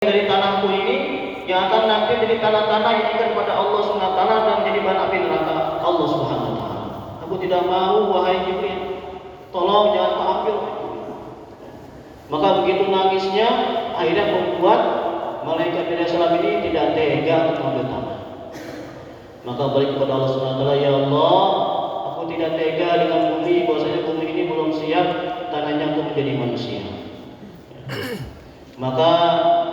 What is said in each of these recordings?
dari tanahku ini yang akan nanti jadi tanah-tanah yang akan kepada Allah SWT dan menjadi bahan api neraka Allah Subhanahu wa taala. Aku tidak mau wahai Jibril, tolong jangan kau ambil. Maka begitu nangisnya akhirnya membuat malaikat Jibril salam ini tidak tega untuk mengambil tanah. Maka balik kepada Allah Subhanahu wa taala, ya Allah, aku tidak tega dengan bumi, bahwasanya bumi ini belum siap tanahnya untuk menjadi manusia. Maka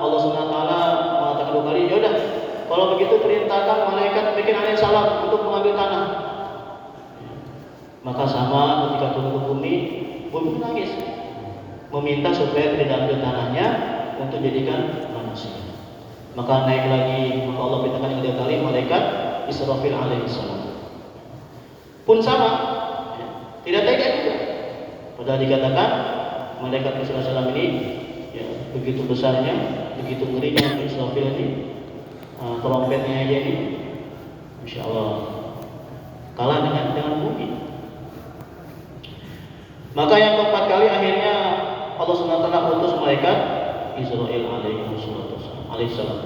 Allah Subhanahu wa taala mengatakan dua kali, "Ya udah, kalau begitu perintahkan malaikat bikin alaihi salam untuk mengambil tanah." Maka sama ketika turun ke bumi, bumi menangis, meminta supaya tidak diambil tanahnya untuk jadikan manusia. Maka naik lagi, maka Allah perintahkan yang ketiga kali malaikat Israfil alaihi salam. Pun sama, tidak tega juga. Padahal dikatakan malaikat Israfil alaihi salam ini begitu besarnya, begitu ngerinya Israfil ini, trompetnya aja ini, Masya Allah, kalah dengan bumi. Maka yang keempat kali akhirnya Allah SWT utus malaikat Israel alaihi salam.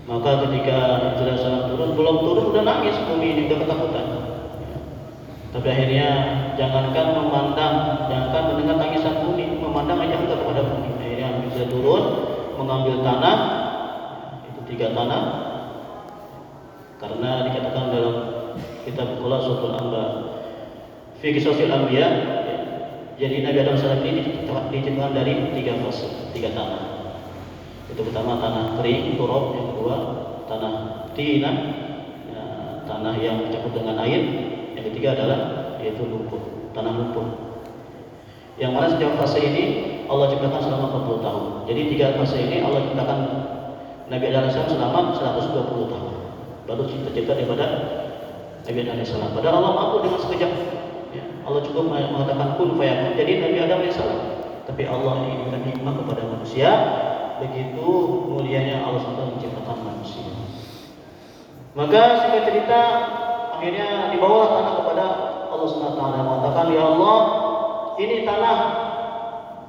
Maka ketika Israel salam turun, belum turun udah nangis, bumi ini udah ketakutan. Tapi akhirnya jangankan memandang, jangankan mendengar tangisan bumi, memandang aja enggak kepada bumi. Akhirnya bisa turun, mengambil tanah, itu 3 tanah. Karena dikatakan dalam kitab Qula Suratul Anbiya, fi Qisasil Anbiya, jadi Nabi Adam SAW ini diciptakan dari 3 fase, 3 tanah. Itu pertama tanah kering, turab, yang kedua tanah tinah, tanah yang dicampur dengan air. Yang ketiga adalah yaitu lumpur, tanah lumpur. Yang mana setiap fase ini Allah ciptakan selama 40 tahun. Jadi 3 fase ini Allah ciptakan Nabi Adam AS selama 120 tahun. Baru tercipta daripada Nabi Adam AS. Padahal Allah mampu dengan sekejap. Ya, Allah cukup mengatakan kun fayakun. Jadi Nabi Adam AS. Tapi Allah ini memberikan hikmah kepada manusia. Begitu mulianya Allah SWT menciptakan manusia. Maka singkat cerita, akhirnya dibawa tanah kepada Allah SWT, mengatakan, ya Allah, ini tanah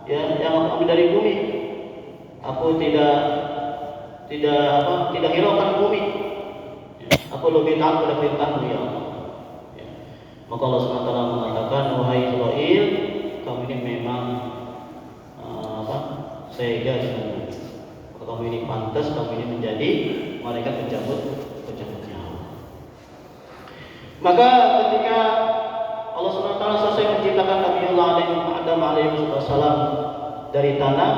yang aku ambil dari bumi. Aku tidak hiraukan bumi. Aku lebih taat pada perintahmu ya Allah. Maka Allah SWT mengatakan, wahai Israel, kamu ini memang sehingga maka kamu ini pantas, kamu ini menjadi malaikat pencabut nyawa. Maka ketika Allah SWT selesai menciptakan Nabi Allah Adam alaihissalam dari tanah,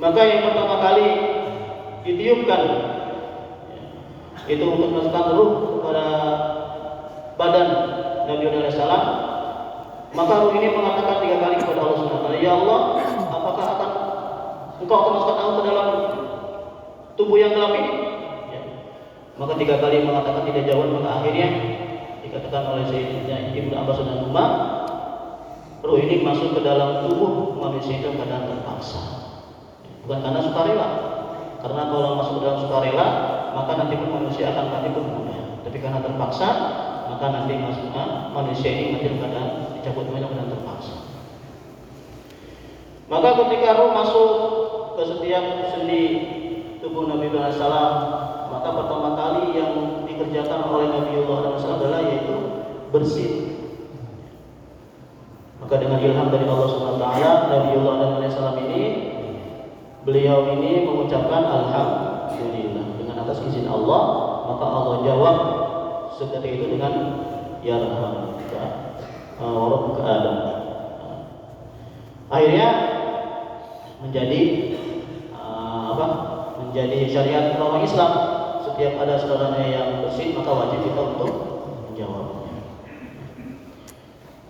maka yang pertama kali ditiupkan itu untuk memasukkan ruh kepada badan Nabi Adam alaihissalam. Maka ruh ini mengatakan 3 kali kepada Allah SWT, ya Allah, apakah engkau akan masukkan aku ke dalam tubuh yang gelap ini? Maka 3 kali mengatakan tidak jawab. Maka akhirnya dikatakan oleh Sayyidina Ibnu Abbas dan Umar, ruh ini masuk ke dalam tubuh manusia itu kadang terpaksa, bukan karena sukarela. Karena kalau masuk ke dalam sukarela, maka nanti pun manusia akan mati pun mudah. Tapi karena terpaksa, maka nanti manusia ini mati kadang dicabut banyak dan terpaksa. Maka ketika ruh masuk ke setiap sendi tubuh Nabi Muhammad SAW, maka pertama kali yang dikerjakan oleh Nabiullah SAW adalah yaitu bersih. Maka dengan ilham dari Allah SWT, Nabiullah SAW ini, beliau ini mengucapkan alhamdulillah dengan atas izin Allah. Maka Allah jawab seketika itu dengan ya rahmatuka wa rabbuka Adam. Akhirnya menjadi menjadi syariat orang Islam. Setiap ada saudaranya yang bersih, maka wajib kita untuk menjawabnya.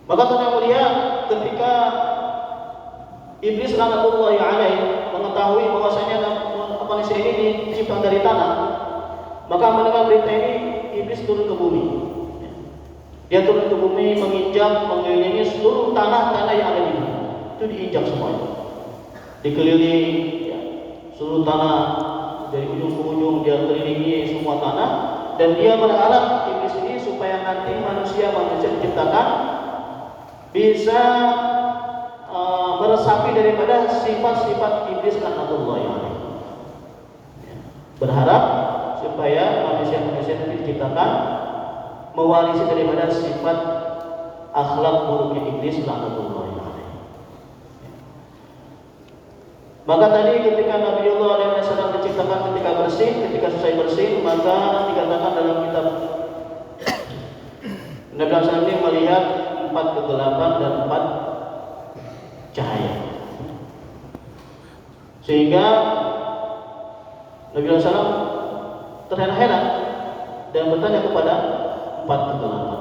Maka teman mulia, ketika Iblis laknatullahi alaihi mengetahui bahwasanya manusia ini diciptakan dari tanah, maka mendengar berita ini, Iblis turun ke bumi. Dia turun ke bumi, menginjak, mengelilingi seluruh tanah-tanah yang ada di bumi. Itu diinjak semuanya, dikelilingi seluruh tanah dari ujung ke ujung, dia kelilingi semua tanah. Dan dia berharap Iblis ini supaya nanti manusia diciptakan bisa meresapi daripada sifat-sifat iblis laknatullahi alaihi. Berharap supaya manusia-manusia yang diciptakan mewarisi daripada sifat akhlak buruknya iblis laknatullahi alaihi. Maka tadi ketika Nabiullah alaihi wasallam diciptakan ketika selesai bersih, maka dikatakan dalam kitab Nabi SAW ini melihat 4 kegelapan dan 4 cahaya. Sehingga Nabi SAW terheran-heran dan bertanya kepada 4 kegelapan.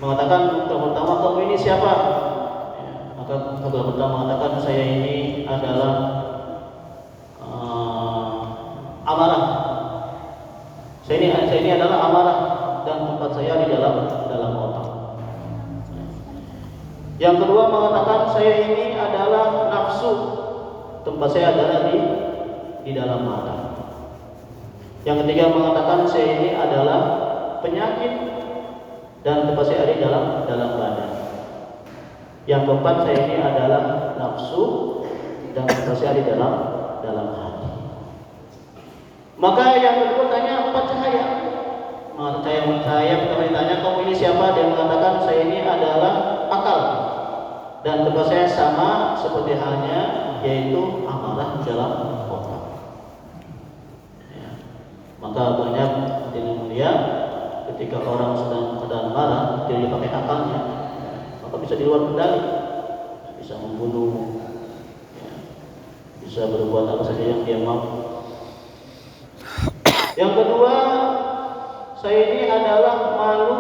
Mengatakan pertama, kamu ini siapa? Maka kegelapan pertama mengatakan, saya ini adalah amarah. Saya ini adalah amarah dan tempat saya di dalam otak. Yang kedua mengatakan, saya ini adalah nafsu, tempat saya adalah di dalam mata. Yang ketiga mengatakan, saya ini adalah penyakit dan tempat saya ada di dalam badan. Yang keempat, saya ini adalah nafsu dan tempat saya ada di dalam hati. Maka yang kedua tanya 4 cahaya. Saya pertama ditanya, kamu ini siapa? Dia mengatakan, saya ini adalah akal dan tempat saya sama seperti halnya, yaitu amarah dalam otak. Ya. Maka banyak yang mulia ketika orang sedang keadaan marah, dia pakai akalnya, maka bisa di luar kendali, bisa membunuh, ya, bisa berbuat apa saja yang dia mau. Yang kedua, saya ini adalah malu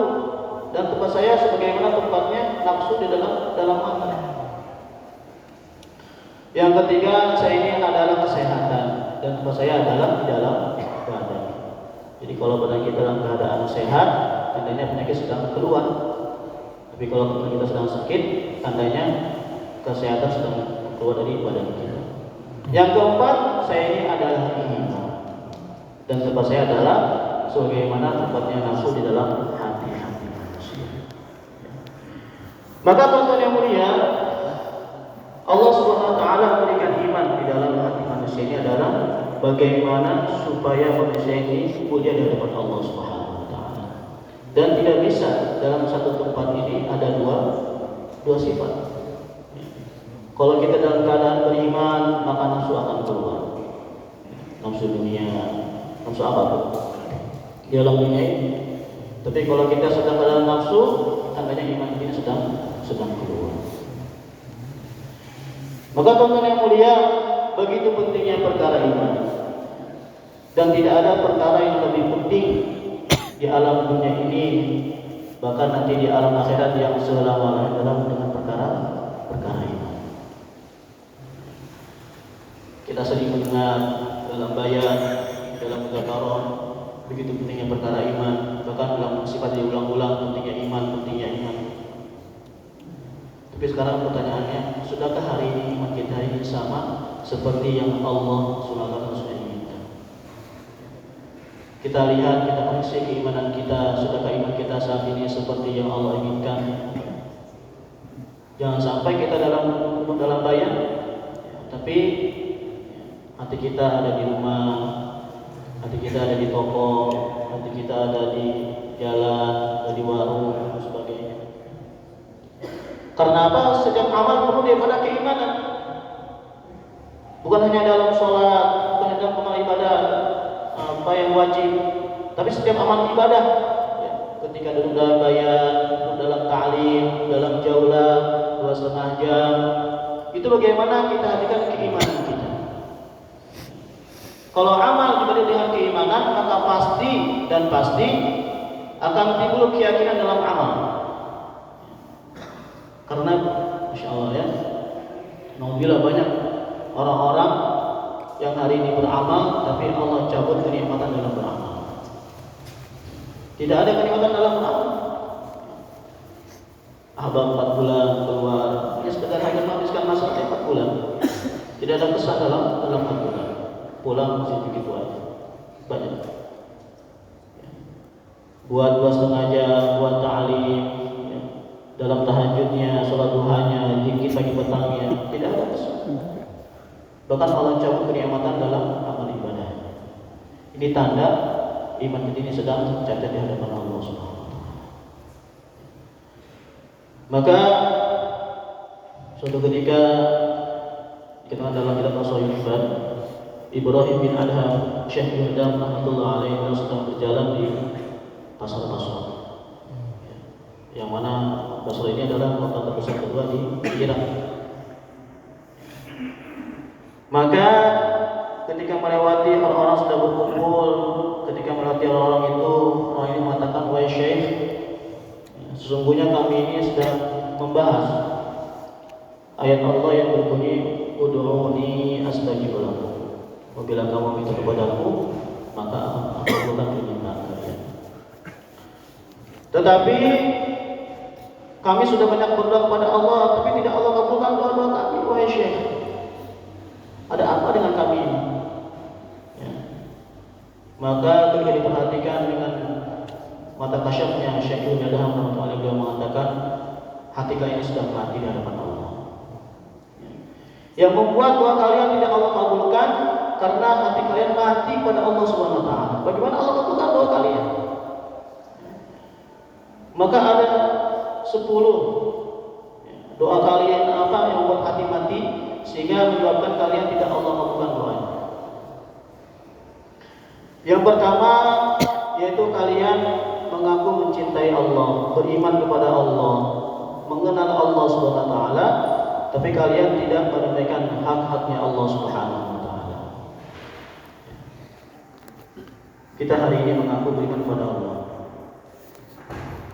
dan tempat saya sebagaimana tempatnya nafsu di dalam mata. Yang ketiga, saya ini adalah kesehatan dan tempat saya adalah di dalam badan. Jadi kalau badan kita dalam keadaan sehat, tandanya penyakit sedang keluar. Tapi kalau kita sedang sakit, tandanya kesehatan sedang keluar dari badan kita. Yang keempat, saya ini adalah iman dan tempat saya adalah sebagaimana tempatnya nafsu di dalam hati-hati manusia. Maka teman-teman yang mulia, Allah Subhanahu wa taala memberikan iman di dalam hati manusia ini adalah bagaimana supaya manusia ini mulia di hadapan Allah Subhanahu wa taala. Dan tidak bisa dalam satu tempat ini ada dua sifat. Kalau kita dalam keadaan beriman, maka nafsu akan keluar. Nafsu dunia, nafsu apapun di dalam dunia ini. Tapi kalau kita sedang dalam nafsu, tandanya iman kita sedang keluar. Maka teman-teman yang mulia, begitu pentingnya perkara iman. Dan tidak ada perkara yang lebih penting di alam dunia ini, bahkan nanti di alam akhirat yang selama-lamanya dalam dengan perkara iman. Kita sering mendengar dalam bayan, dalam muzakarah, begitu pentingnya perkara iman, bahkan dalam sifat diulang-ulang pentingnya iman. Tapi sekarang pertanyaannya, sudahkah hari ini iman kita ini sama seperti yang Allah SWT sudah inginkan? Kita lihat, kita koreksi keimanan kita, sudahkah iman kita saat ini seperti yang Allah inginkan? Jangan sampai kita dalam bayan, tapi hati kita ada di rumah, hati kita ada di toko, hati kita ada di jalan, ada di warung, dan sebagainya. Karena apa? Setiap amal perlu daripada keimanan. Bukan hanya dalam sholat, bukan hanya dalam amal ibadah apa yang wajib, tapi setiap amal ibadah. Ya, ketika duduk dalam bayan, duduk dalam ta'lim, dalam jaulah 2,5 jam, itu bagaimana kita hadirkan keimanan kita. Kalau amal dibanding dengan keimanan, maka pasti akan timbul keyakinan dalam amal. Karena Masya Allah ya, alhamdulillah banyak orang-orang yang hari ini beramal, tapi Allah cabut kenikmatan dalam beramal. Tidak ada kenikmatan dalam beramal. Abang 4 bulan keluar, ini sekedar hanya menghabiskan masa 4 bulan. Tidak ada kesan dalam 4 bulan. Pulang masih begitu aja, banyak. Buat 2,5 jam, buat ta'lim, ya. dalam tahajudnya, sholat duhanya, zikir pagi petangnya, tidak ada kesalahan. Bahkan Allah cabut kenikmatan dalam amal ibadah. Ini tanda iman kita ini sedang cacat di hadapan Allah Subhanahu wa taala. Maka suatu ketika kita dalam kitab As-Sahihah, Ibrahim bin Adham Syekh bin Adham rahmatullah alaihi sedang berjalan di pasar Basra, yang mana Basra ini adalah kota terbesar kedua di Irak. Maka ketika melewati orang-orang sudah berkumpul, ketika melewati orang-orang itu, orang ini mengatakan, wahai Syekh, sesungguhnya kami ini sedang membahas ayat Allah yang berbunyi, ud'uni astajib lakum. Apabila kamu minta kepadaku, maka aku kabulkan permintaan kalian. Tetapi kami sudah banyak berdoa kepada Allah, tapi tidak Allah kabulkan doa-doa kami, wahai Syekh. Ada apa dengan kami ini? Ya. Maka ketika diperhatikan dengan mata kasyafnya Syekh bin Adham rahimahullah, beliau mengatakan, hati kalian sedang mati di hadapan Allah. Ya. Yang membuat doa kalian tidak Allah kabulkan karena hati kalian mati pada Allah Subhanahu wa taala. Bagaimana Allah kabulkan doa kalian? Maka ada 10 doa kalian apa yang membuat hati mati sehingga menyebabkan kalian tidak Allah kabulkan doanya. Yang pertama yaitu kalian mengaku mencintai Allah, beriman kepada Allah, mengenal Allah Subhanahu wa taala, tapi kalian tidak menunaikan hak-haknya Allah Subhanahu wa taala. Kita hari ini mengaku beriman kepada Allah,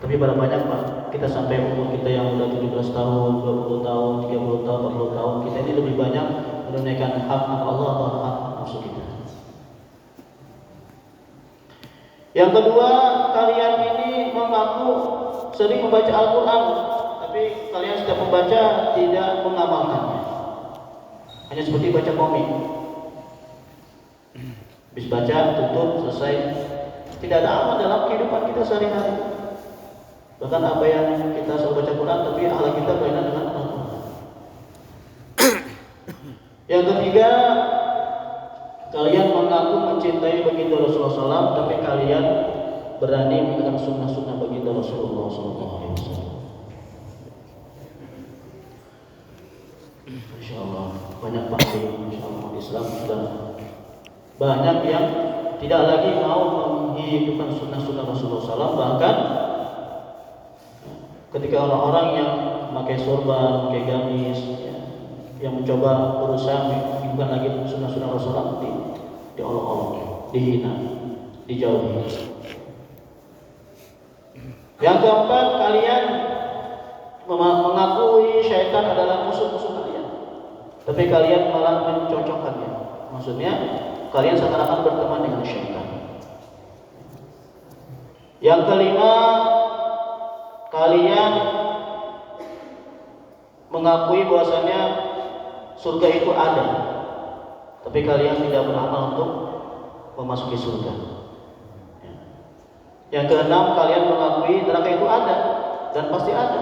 tapi pada banyak Pak, kita sampai umur kita yang udah 17 tahun, 20 tahun, 30 tahun, 40 tahun, kita ini lebih banyak menunaikan hak Allah atau hak nafsu kita. Yang kedua, kalian ini mengaku sering membaca Al-Quran, tapi kalian setiap membaca tidak mengamalkannya. Hanya seperti baca komik. Habis baca, tutup, selesai. Tidak ada amal dalam kehidupan kita sehari-hari. Bahkan apa yang kita selalu baca Quran, tapi akhlak kita berkaitan dengan Al-Quran. Yang ketiga, kalian mengaku mencintai baginda Rasulullah SAW, tapi kalian berani mengenal sunnah-sunnah baginda Rasulullah SAW. Insya Allah banyak pakti, Insya Allah Islam sudah banyak yang tidak lagi mau menghidupkan sunnah-sunnah Rasulullah SAW. Bahkan ketika orang-orang yang memakai sorban, memakai gamis, yang mencoba berusaha menghidupkan lagi sunnah-sunnah Rasulullah, diolok-olok, dihina, dijauhi. Yang keempat, kalian mengakui syaitan adalah musuh-musuh kalian, tapi kalian malah mencocokkannya. Maksudnya kalian seakan-akan berteman dengan syaitan. Yang kelima, kalian mengakui bahwasanya surga itu ada, tapi kalian tidak beramal untuk memasuki surga. Yang keenam, kalian mengakui neraka itu ada dan pasti ada,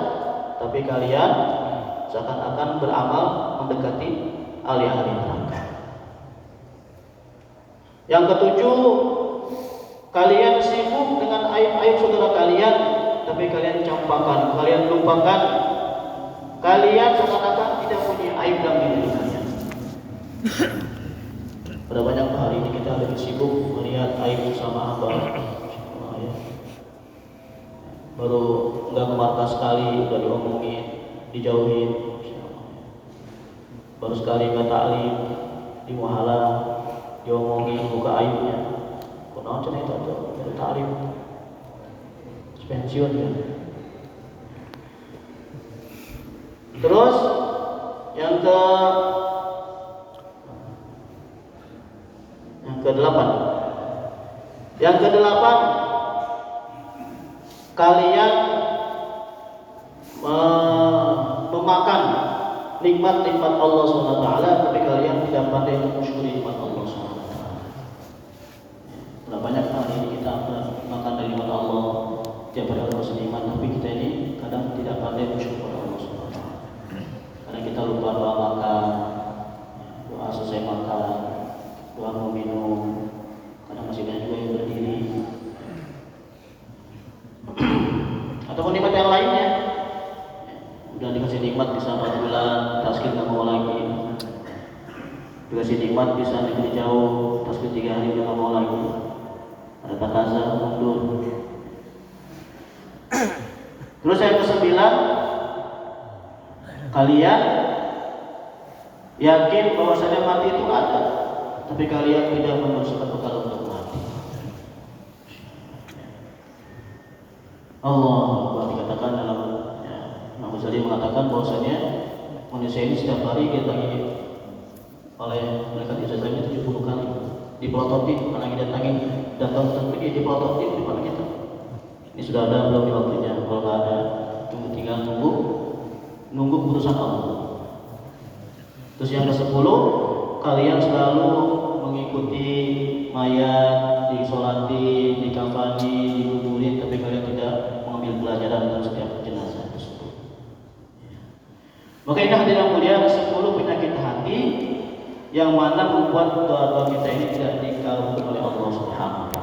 tapi kalian seakan-akan beramal mendekati ahli-ahli neraka. Yang ketujuh, kalian sibuk dengan aib-aib saudara kalian, tapi kalian campakkan, kalian lupakan, kalian seakan-akan tidak punya aib dalam diri kalian. Pada banyak hari ini kita lebih sibuk melihat aib sama abang, baru enggak ke markas sekali udah diomongin, dijauhin, baru sekali enggak taklim di muhala diomongin, buka aibnya. Kenapa cerita itu baru taklim pensiun ya. Terus yang ke-8. Yang ke-8, kalian memakan nikmat-nikmat Allah SWT, tapi kalian tidak pandai mensyukuri nikmat Allah SWT. Nah, banyak hari ini kita makan dari nikmat Allah, tiap hari harus nikmat, tapi kita ini kadang tidak pandai habis selesai makan, doa mau minum, kadang masih banyak juga yang berdiri. Ataupun nikmat yang lainnya, udah dikasih nikmat bisa 4 bulan, taskin nggak mau lagi. Dikasih nikmat bisa negeri jauh, taskin 3 hari udah nggak mau lagi. Ada takaza mundur. Terus yang ke-9, kalian yakin bahwasanya mati itu ada, tapi kalian tidak memerlukan bekal untuk mati. Allah dikatakan dalam Imam Ghazali mengatakan bahwasanya manusia ini setiap hari didatangi oleh malaikat ijazahnya 70 kali, diprototip karena didatangin datang terpilih diprototip di depan kita. Ini sudah ada belum di waktunya? Kalau nggak ada, tinggal nunggu keputusan Allah. Terus yang ke-10, kalian selalu mengikuti mayat, disolati, dikafani, dikuburin, tapi kalian tidak mengambil pelajaran dalam setiap jenazah tersebut. Maka ini hadirin mulia, 10 penyakit hati yang mana membuat doa-doa kita ini tidak dikabulkan oleh Allah Subhanahu wa Ta'ala.